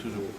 toujours.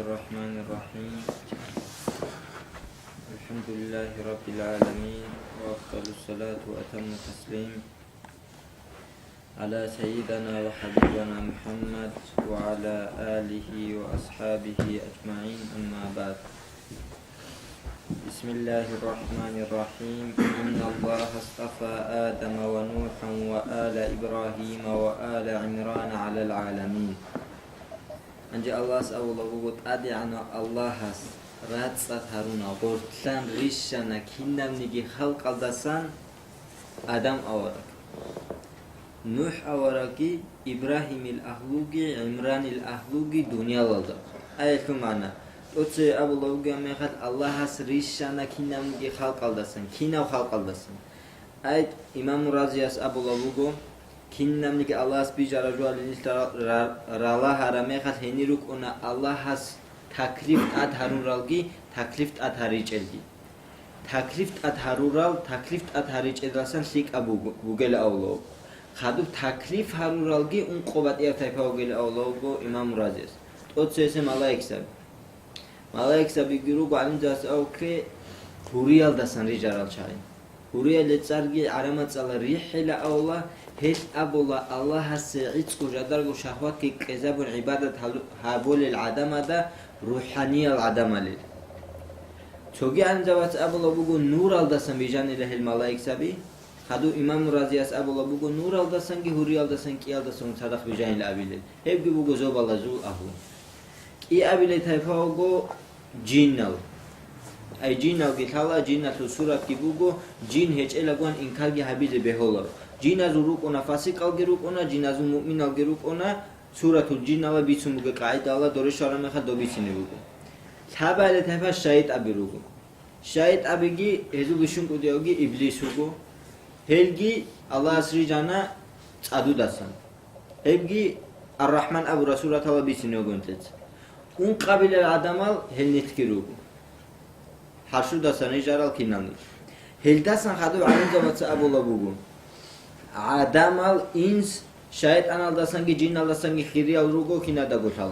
الرحمن الرحيم الحمد لله رب العالمين وأفضل الصلاة وأتم التسليم على سيدنا وحبيبنا محمد وعلى آله وأصحابه أجمعين أما بعد بسم الله الرحمن الرحيم إن الله اصطفى آدم ونوحا وآل إبراهيم وآل عمران على العالمين أنجي الله سأوله وقت أدعنا الله راتسات هارونا غورتلان ريشانا كينام نيجي خلق الدسان آدم أورك نوح أوركي إبراهيم الأهلوغي عمران الأهلوغي دنيا لالدا آية معنا أتسي أبو الله ميخات الله ريشانا كينام نيجي خلق الدسان كينام خلق الدسان آية إمام رازياس أبو الله كينام نيجي الله سبيجا رجوع رالا هرميخات هنيروك أنا الله تكليف أدهرورالجي تكليف أدهريجلجي تكليف أدهرورال تكليف أدهريجلسان شيك أبو بوجل أولو خدو تكليف هرورالجي أن قوة إرتاي بوجل أولو جو إمام رازيس أتسيس ملاك سب يجرو بعدين جالس أوكي هوريال دسان رجال شاي هوريال لتسرجي عرمت على ريح إلى أولا هل أبولا الله سعيد كجدار وشهوات كي كذاب العبادة هابول العدم ده روحانية العدم لل. توجي عن جوات أبولا بقول نور الدسم بيجان إلى الملائكة سبي. خدو إمام رازياس أبولا بقول نور الدسم كي هوري الدسم كي الدسم صدق بيجان إلى أبيل. هبقي بقول زوب الله زول أهو. كي أبيل تفاو جو جينال. أي جينال كتلا جينال سورة كي بقول جين هج إلى قوان إنكار جهبيز بهولا. جينا زروق أنا فاسق ألجروق أنا جينا زو مؤمن ألجروق أنا سورة الجين الله بيسموه قاعدة الله دوري شرم خد دو بيسنيروق ثابا لتفا شايد أبيروق شايد أبيجي هزو بيشون كوديوجي إبليسوقو هلجي الله أسري جانا تعدو دسان هلجي الرحمن أبو رسول الله بيسنيروق أنتت أون قبل العدمال هل نتكروق حرشو دسان يجارال كيناني هل دسان خدو عن جوات أبو لبوقو عدمال إنس شاید آن دستانگی جین دستانگی خیری الروگو کی نداگوتال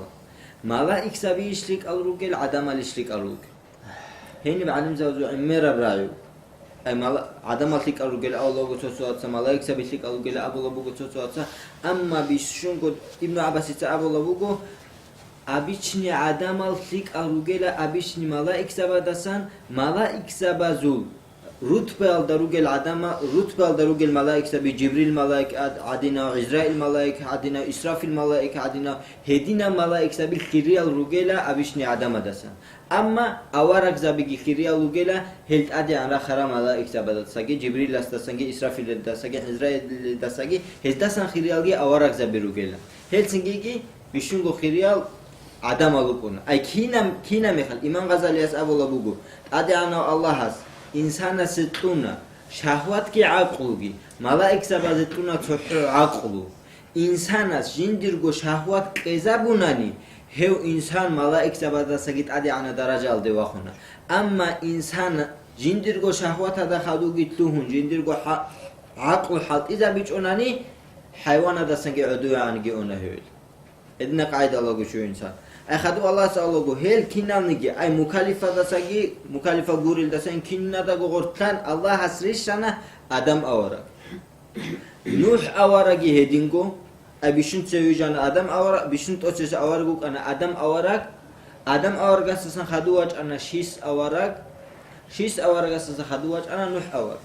مالا إكسابي يشلك الروگل عدم الشلك الروگ هنی بعدم زوجو عمر برایو أي مالا عدم الشلك الروگل أولو گوتوسواتسا مالا إكسابي شلك الروگل أبولو بگوتوسواتسا أما بیشون گود ابن عباسیت أبولو بگو أبيشني عدم الشلك الروگل أبيشني مالا إكسابا دستان مالا إكسابا زول رتبة الدروج العدمة رتبة الدروج الملائكة بجبريل ملائكة عدنا إسرائيل ملائكة عدنا إسرافيل ملائكة عدنا هدينا ملائكة بالخيرية الرجالة أبيشني عدمة دسان أما أورق زبيجي خيرية الرجالة هلت أدي عن آخر ملائكة بدل سجى جبريل دسانجي إسرافيل دسانجي إسرائيل دسانجي هل دسان خيرية الرجال أورق زبي الرجالة هل سنجي بيشونغو خيرية عدمة لقونا أي كينا مخل إمام غزالي أسأل الله بقول أدي عن الله هس إنسان ستونا شهوات كي عقلوجي ملائكة سبازتونا تحر عقلو إنسان جندرجو شهوات كذابوناني هو إنسان ملائكة سبازتسجد عدي عن درجة الدواخنا أما إنسان جندرجو شهوات هذا خدوجي تلوهن جندرجو عقل حال إذا بيجوناني حيوان هذا سنجي عدو عنجي أنهول إذن قاعد الله شو إنسان أخذوا الله سألوه هل كنا نجي أي مكلفة دساجي مكلفة غوريل دسان كنا دا غورتان الله حسريشنا آدم أورا نوح أورا جي هدينغو أي بيشون تسويجان آدم أورا بيشون توتشيس أورا أنا آدم أورا سسان خدوا أنا شيس أورا شيس أورجس خدوج أنا نوح أور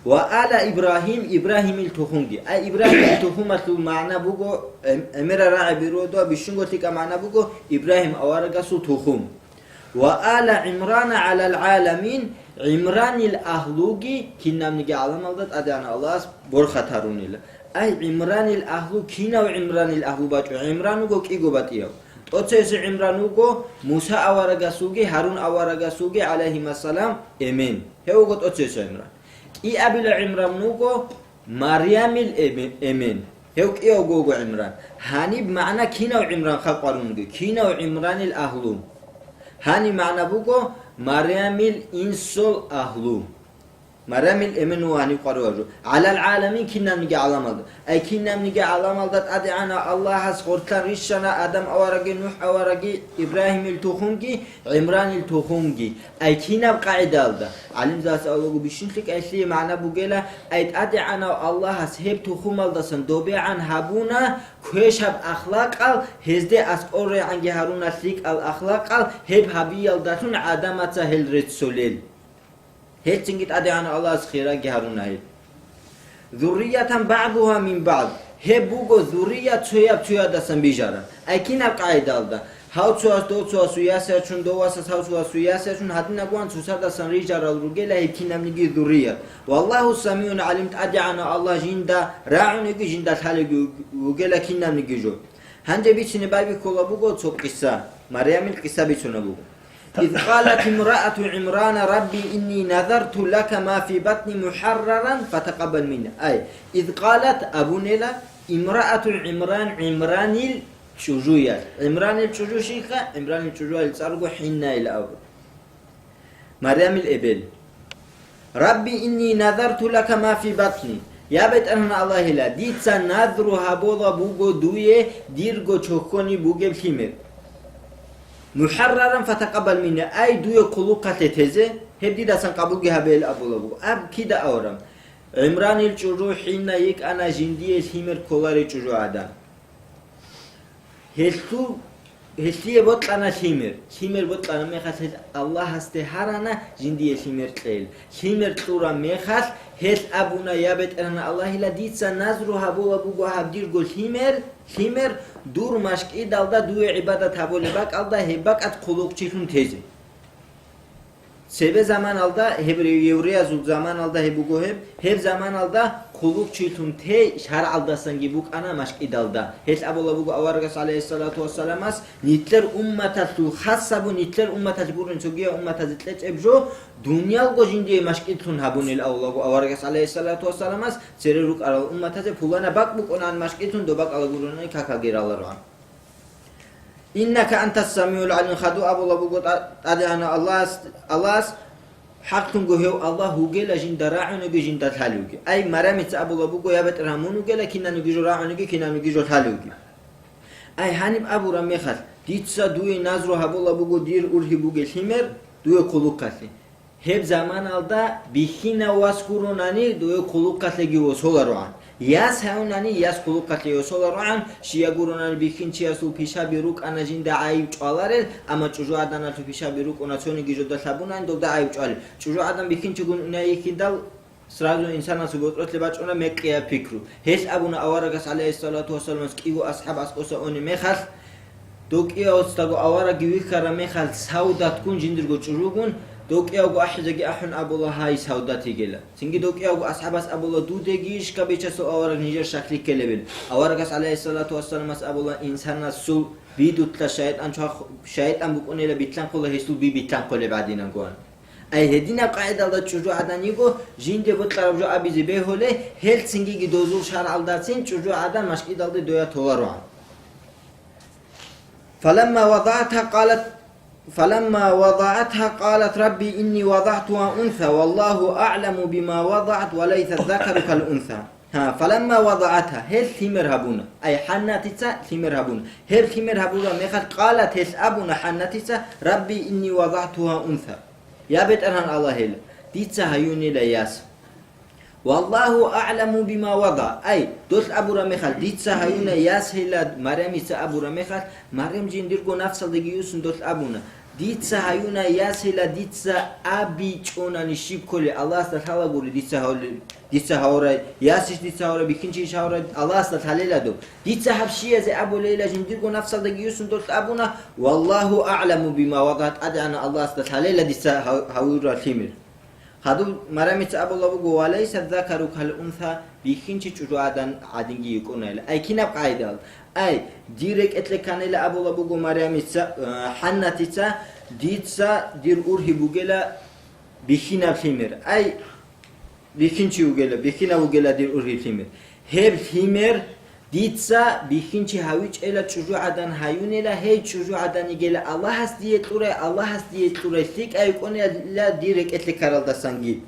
وآل إبراهيم التخونجي أي إبراهيم التخومة معنى بوجو أمير راعي برودو بيشنغو تيكا معنى بوجو إبراهيم أورجس تخوم وآل عمران على العالمين عمران الأهلوجي كنا بنجي على مالدات أدانا الله برخة ترونيلا أي عمران الأهلو كنا وعمران الأهلو باتو عمرانوجو كيجو باتيو أتسيس عمرانوجو موسى أورجسوجي هارون أورجسوجي عليهما السلام إمين هو قط أتسيس عمران إي أبل عمرانوجو مريم الإمين هو كيو جوجو عمران هاني بمعنى كنا وعمران خلقارونجي كنا وعمران الأهلو هاني معنى بوجو مريم الإنسول أهلو مريم الإمن وهاني قرواجو على العالمين كنا نجي على مالد أي كنا نجي على مالد أدعنا الله هسخورتان ريشنا آدم أورجي نوح أورجي إبراهيم التخونجي عمران التخونجي أي كنا بقاعدة ده علم ذات الله بيشنتك أي شيء معنا بوجلا أي أدعنا الله هسهب تخوم الدسن دوبي عن هابونا كويش هب أخلاق ال هزدي أسقور عن جهارون الثيك الأخلاق ال هب هبي الدتون آدم تهل رسوليل هيك تنجد أدعنا الله سخيرا جهرون هاي ذرية بعضها من بعض هي بوجو ذرية تويا دسن بيجارا أكين القاعدة ده هاو تواس دو تواس وياسر چون دو واسس هاو تواس وياسر چون هدنا قوان توسر دسن ريجارا الرجال هي كنا بنجي ذرية والله سميع عليم أدعنا الله جندا راعون يجي جندا حال الرجال كنا بنجي جو هنجي بيتشني باي بكولا بوجو تو قصة مريم القصة بيتشنا بوجو إذ قالت امرأة عمران ربي إني نذرت لك ما في بطني محررا فتقبل مني أي إذ قالت أبو نيلا امرأة عمران الشجوية عمران الشجو شيخة عمران الشجو السارقو حنا إلى أبو مريم الإبل ربي إني نذرت لك ما في بطني يا بيت أنا الله لا ديتسا نذرها بوضا بوغو دوية ديرغو تشوكوني بوغو بخيمر محررا فتقبل مني أي دوية قلوقة تتزه هبدي داسن قبول جها بيل أبو لبو أب كده أورم عمران الجرو حين يك أنا جندي الهمر كولار الجرو عدا هلتي بطل أنا الهمر بطل أنا ميخاس الله هستهارنا جندي الهمر قيل همر طورا ميخاس هل أبونا يابت أنا الله لا ديتسا نظرها بو أبو هبدير قول همر دور مشك إدالدا دوی عبادت هبولی باک alda hebak at kuluk çilun tezi. Sebe zaman alda Hebreya zul zaman alda hebugo heb zaman alda kuluk çilun te şar aldasan gibi buk ana maşk idalda. Hes abola bugu avargas aleyhissalatu vesselam'as nitler ummatatu hassabu nitler ummatatu burun çogiya ummatatu tleç ebjo dünyal gojindiye maşk itun habunil avlagu avargas aleyhissalatu vesselam'as sereruk ara ummatatu pulana bak buk onan maşk itun do bak alaguruna kaka geralar var. İnneke entes samiul alim khadu abola bugu adana Allah حقتون گوهو الله هوگل جندا راعنو جندا تالوگی ای مرامت ابو بو یابت رامونو گل کینا نگیجو راعنو کینا نگیجو تالوگی ای هانیم ابو را میخواد دیتسا دوی نظر هبولا بو دیر اورهی بو گلمر دوی قلوقتی هب زمان alda bihina waskurunani دوی قلوقتگی وسولاران yas haunani yas quluqatli yosolaran shia gurunani bikin chiasu pisha biruk anajinda ayib çalarel ama çocuğu adana tu pisha biruk onasyonu gijoda sabunan doda ayib çal çocuğu adam bikin çugun ne yekindal sразу insana sugotrot lebaç ona mekkiya fikru hes abuna avaragas aleyhissalatu vesselam skigo ashab asqosa oni mekhas dokiya ostago avara givikara mekhal saudat kun jindirgo çocuğun دوكيا جو أحجج أحن أبو الله هاي سوداتي جلا. سنجي دوكيا جو أصحابس أبو الله دو دقيش كبيتش سو أورك نيجر شكلي كلبل. أوركس عليه الصلاة والسلام أبو الله إنسان السو بيدو تلا شاهد أم بكون إلى بيتلان كله هيسو بيتلان كله بعدين أقول. أي هدينا قاعدة الله تشجع عدن يجو جين دبوت لرجع أبي زبيه هله هل سنجي جدوزور شار عالداتين تشجع عدن مشكلة الله دويا تولروان. فلما وضعتها قالت ربي إني وضعتها أنثى والله أعلم بما وضعت وليس الذكر كالأنثى. فلما وضعتها هل ثمر هبونا أي حناتيسا ثمر هبونا هل ثمر هبونا مخد قالت هس أبونا حناتيسا ربي إني وضعتها أنثى يا بيت أرهن الله هل ديتسا هيوني لياس والله أعلم بما وضع أي دوت أبو رمخال ديتسا هيونا ياس هلا مريم يسا أبو رمخال مريم جنديرغو نفس الدقيوسن دوت أبونا Ditsa hayuna yasila ditsa abi chonani shibkole Allah ta'ala guri ditsa haura yasish ditsa haura bikinchi haura Allah ta'ala do ditsa habshiya ze abu leila jindirgo nafsalda giyusun dort abuna wallahu a'lamu bima wadat adana Allah ta'ala ditsa haura timir hadu maramit abu labu go walaysa dhakaru kal untha bikinchi churuadan adingi yukonela ay kinab qaidal ay direk etle kanela abu labu go maramit hannatitsa ditsa dir urhi bugela bikina filmer ay bikinchi ugela bikina ugela dir urhi filmer her filmer ditsa bikinchi hawich ela churuadan hayunela hey churuadan igela Allah has diyetlure sik ay konela direk etle karalda sangi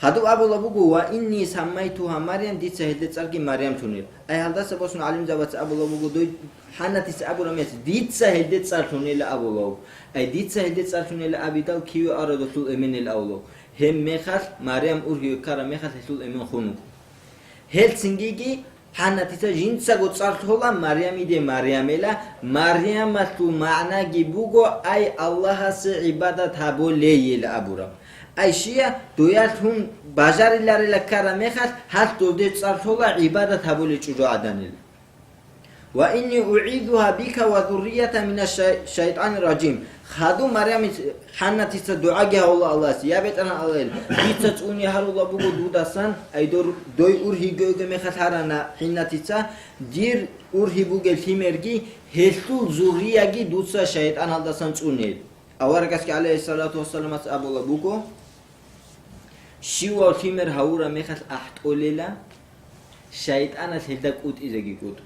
hadu abu labu wa inni sammaytuha maryam ditsa hede tsargi maryam tunir ay halda sabosun alim zabat abu labu do hanatis abu rames ditsa hede tsartunela abu labu ay ditsa hede tsartunela abidal kiyu aradotul eminel awlo hem mekhas maryam urhi kara mekhas tul emin khunu helsingigi hanatisa jinsa go tsartola maryam ide maryamela maryamatu ma'na gibugo ay Allah has ibadat habole abura Ayşiya doyatun bajarillariyle karamehat hat dövde tsartola ibadet habuli çocuğu adanil. Ve inni u'iduha bika ve zurriyata mineşşeytanirracim. Hadu Maryam hannatisa dua ge Allah ya betana Allah. Ditsa uni harula bugu dudasan ay doy urhi göge mehat harana hinnatisa dir urhi buge fimergi hesul zurriyagi dutsa şeytan aldasan uni. Avargaski aleyhissalatu vesselam abula bugo Shiwa fimer haura mekhas ahtolela shaytana hildak ut izagikut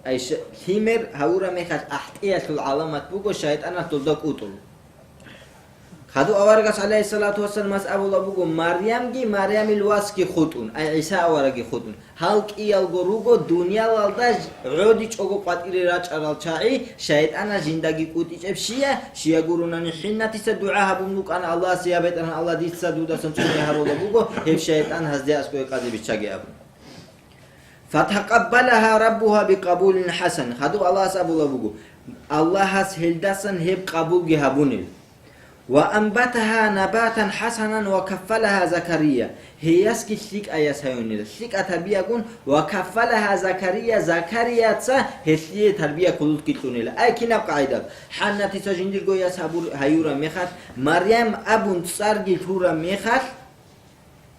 ay fimer haura mekhas ahtiyatul alamat bugo shaytana tuldak utul khadu awargas aleyhissalatu vesselam abula bugo maryamil waski khutun ay isa awaragi khutun halq iyal gorugo dunyalalda udi chogo patiri racharal chai shaytana zindagi kuticheb shia gurunani hinnatisa dua habumluk ana Allah siyabetan Allah ditsa dudasan chuni harola bugo hep shaytan hazde askoy qazi bichage ab fataqabbalaha rabbuha biqabulin hasan khadu Allah sabula bugo Allah has hildasan hep qabul ge habunil وأنبتها نباتا حسنا وكفلها زكريا هي يسكي شيك آيات هيونيل شيك أتربية كون وكفلها زكريا تسا هي تربية كلود كتونيل أي كنا قاعدة حنا تسجندير قويا سابور هيورا مخات مريم أبون تسارجي تورا مخات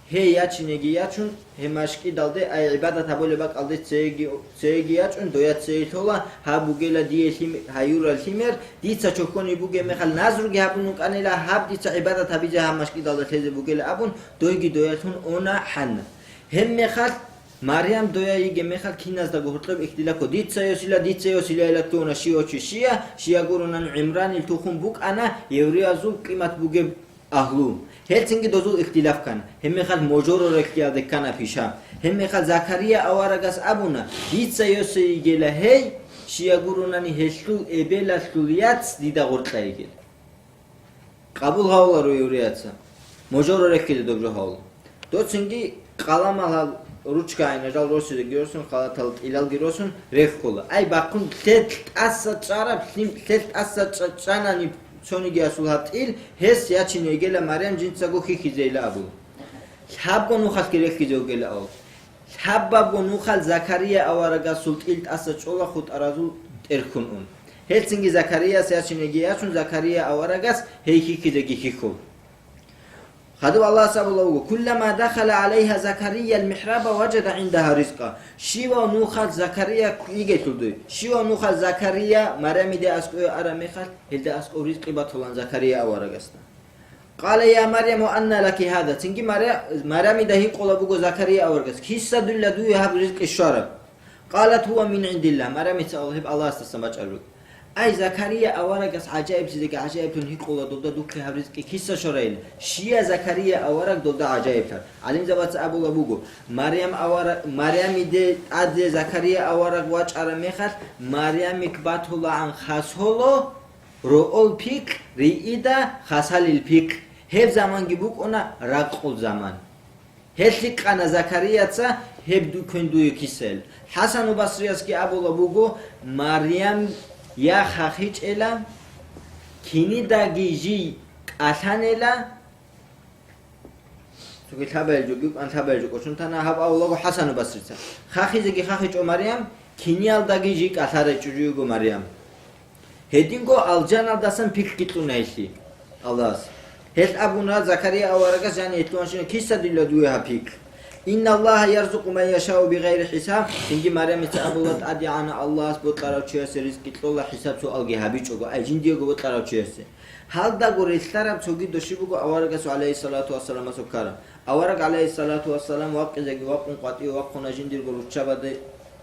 هي ياتشنيجي ياتشون هي ماشكي دالده أي عبادة تبولي باك alde تسيجي ياتشون دويا تسيجولا هابوجيلا دي هيورا الثمر دي تشوكوني بوجي مخال نازروجي هابونك أنيلا هاب دي عبادة تبيجا هم ماشكي دالده تيجي بوجيلا أبون دويجي دوياتون أنا حنا هم مخال مريم دويا يجي مخال كيناز دا غورتلب اختلاكو دي تسيوسيلا إلى تونا شيا غورونان عمران التوخون بوك أنا يوريا زوب قيمة بوجي أهلون هلسنگی دوزول اختلاف کن هم خال موجورو رکیا دکنا پیشا هم خال زکریا اوارگاس ابونا هیچ سیوسی گله هی شیا گورونانی هشلو ابلا شولیات دیدا قرطای گل قبول هاولا رو یوریاتسا موجورو رکیده دوبرو هاولا دوچنگی قلم al ruçka aynajal roside görüyorsun qalatal ilal görüyorsun refkola ay bakın tet assa çarap tet assa çanani Soniga sulhatil hes yachine gela Maryam jinsa go khizela abu habgo nu khas kire khizo gela aw habba go nu khal Zakariya awaraga sultil asa chola khut arazu erkun un helsingi Zakariya yachine giyachun Zakariya awaragas heyki khizegi khikho khadu Allah sabullahu kullama dakhala alayha Zakariya al-mihraba wajada indaha rizqa shiwa nu khal Zakariya igetuldu shiwa nu khal Zakariya Maryam de asko ara mekhal hilda asko rizqi batolan Zakariya awaragasta qala ya Maryam anna laki hada tingi Maryam de hi qola bugo Zakariya awargas hissa dulladu yahab rizqi shara qalat huwa min indillah Maryam Allah astasamacharu Ay Zakariya awaragas acayip sizge acayip tun hi qola dolda dukki habrizqi kissa shorail Shia Zakariya awarag dolda acayiptar alim zabat abu labugo Maryam de adze Zakariya awarag wachara mekhat Maryam ikbatula an khasholo rool pik riida khasalil pik hev zaman gibuk ona raqul zaman Heslik ana Zakariyatsa heb dukunduyu kisel Hasan Basriyaski abu labugo Maryam Ya xaxiç elam kini dagiji qatanela Çünkü tabelcuk an tabelcuk olsun tana hab Allahu Hasan Basri'sa. Xaxizegi xaxiç o Maryam kinial dagiji qatare çocuğu Maryam. Hedingo alcan aldasan pik gitunaysi. Allahs. Het abuna Zakariya avaraga yani etluanşını kissa dilla duya hapik. İnna Allah yarzuqu men yashau bighayri hisab. Çünkü Maryam ise abullat adiyana Allah bu tarawçiyası rizqitullah hisab su algi habiçogo. Ajin diyor bu tarawçiyası. Halda gorestarab çogi doşibugo avaraga su aleyhissalatu vesselam sokara. Avarak aleyhissalatu vesselam vaqizagi vaqun qati vaqun ajin dir goluçabade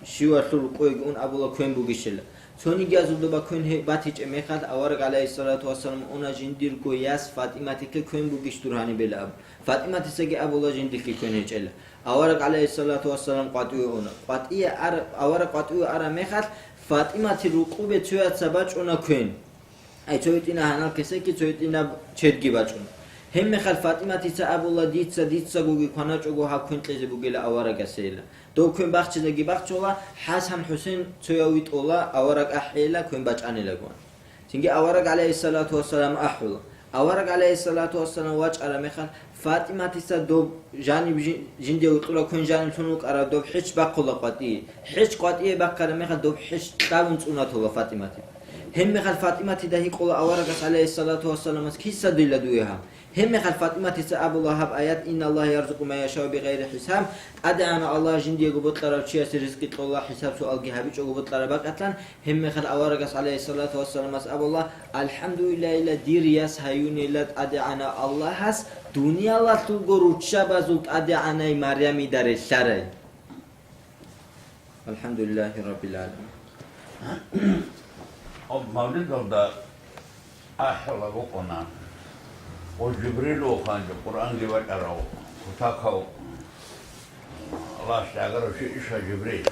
şivatul qoygun abula koyn bu gişil. Soni gazuldu ba koyn batiç emekhat avarak aleyhissalatu vesselam ona jindir goyas Fatimatike koyn bu giş durhani belab. Fatimatisege abula jindir ki koyn hecel. Avarak aleyhissalatu vesselam qati ona. Qati ar avarak qati ara mekhat Fatimati ruqube tüyat sabaç ona koyn. Ay çoytina hanal kese ki çoytina çedgi baçun. Hem mekhal Fatimati sa abullah ditsa gugi kanaçogo hakun teze bugele avara gasela. Do kun baxçidagi baxçola Hasan Hüseyin çoyavit ola avarak ahila kun baçanela gon. Çünkü avarak aleyhissalatu vesselam ahula. Avarak aleyhissalatu vesselam vaç ara mekhal Fatimati sa do jani jinde utula kun jani tunuk ara do hiç baqula qati. Hiç qati baqara mekhal do hiç tavun unatola Fatimati. Hem mekhal Fatimati dahi qola avarak aleyhissalatu vesselam kissa dilla duyaha. Hem mekhal Fatimati sa Abullah hab ayat inna Allah yarzuqu men yashau bighayri hisab. Adana Allah jindiye gobotlara çiyasi rizqitullah hisab su algi habiç gobotlara baqatlan. Hem mekhal avarak aleyhissalatu vesselam as Abullah alhamdulillah ila diriyas hayunilat adana Allah has dunyalar tu goruçça bazult adana Maryami dare saray. Elhamdülillahi rabbil alamin. O Mevlid orada ahla okunan, o Cibril okancı, Kur'an gibi arav, kutakav, Allah şagar o şey işe Cibril.